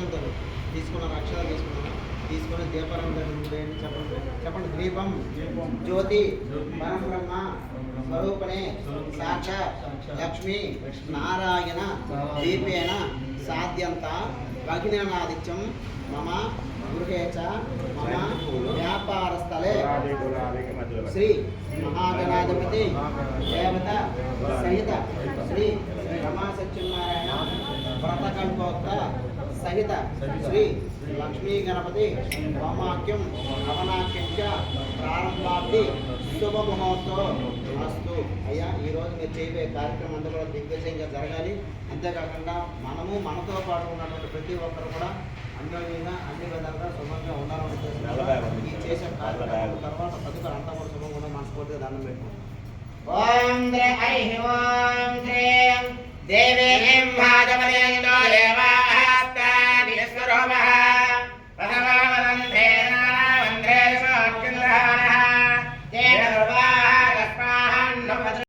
అక్షంతలు తీసుకున్నాను, అక్షరాలు తీసుకొని దీపారాధన చేయండి. చెప్పండి చెప్పండి. దీపం జ్యోతి పరబ్రహ్మ స్వరూపణే సాక్షాత్ లక్ష్మీ నారాయణ దీపేన సాధ్యంత భగినాదిత్యం మమ గృహే చ మమ వ్యాపారస్థలే శ్రీ మహాగణాధిపతి దేవత సహిత శ్రీ రమా సత్యనారాయణ వ్రతకల్పోక్త సహిత శ్రీ లక్ష్మీ గణపతి హోమాఖ్యం హవనాఖ్యం చ ప్రారంభాబ్ది శుభముహూర్తం అస్తు. అయ్యా, ఈరోజు మీరు చేయబోయే కార్యక్రమం అంతా కూడా దిగ్విజయంగా జరగాలి. అంతేకాకుండా మనము మనతో పాటు ఉన్నటువంటి ప్రతి ఒక్కరు కూడా అన్యోన్యంగా అన్ని విధాలుగా శుభంగా ఉండాలని ఉద్దేశంతో ఈ చేసే కార్యక్రమం తర్వాత తదుపరి అంతా కూడా శుభంగా ఉండాలని మనస్ఫూర్తిగా దండం పెట్టుకుంటాం. ఓం శ్రీ ఓం శ్రీ దేవీ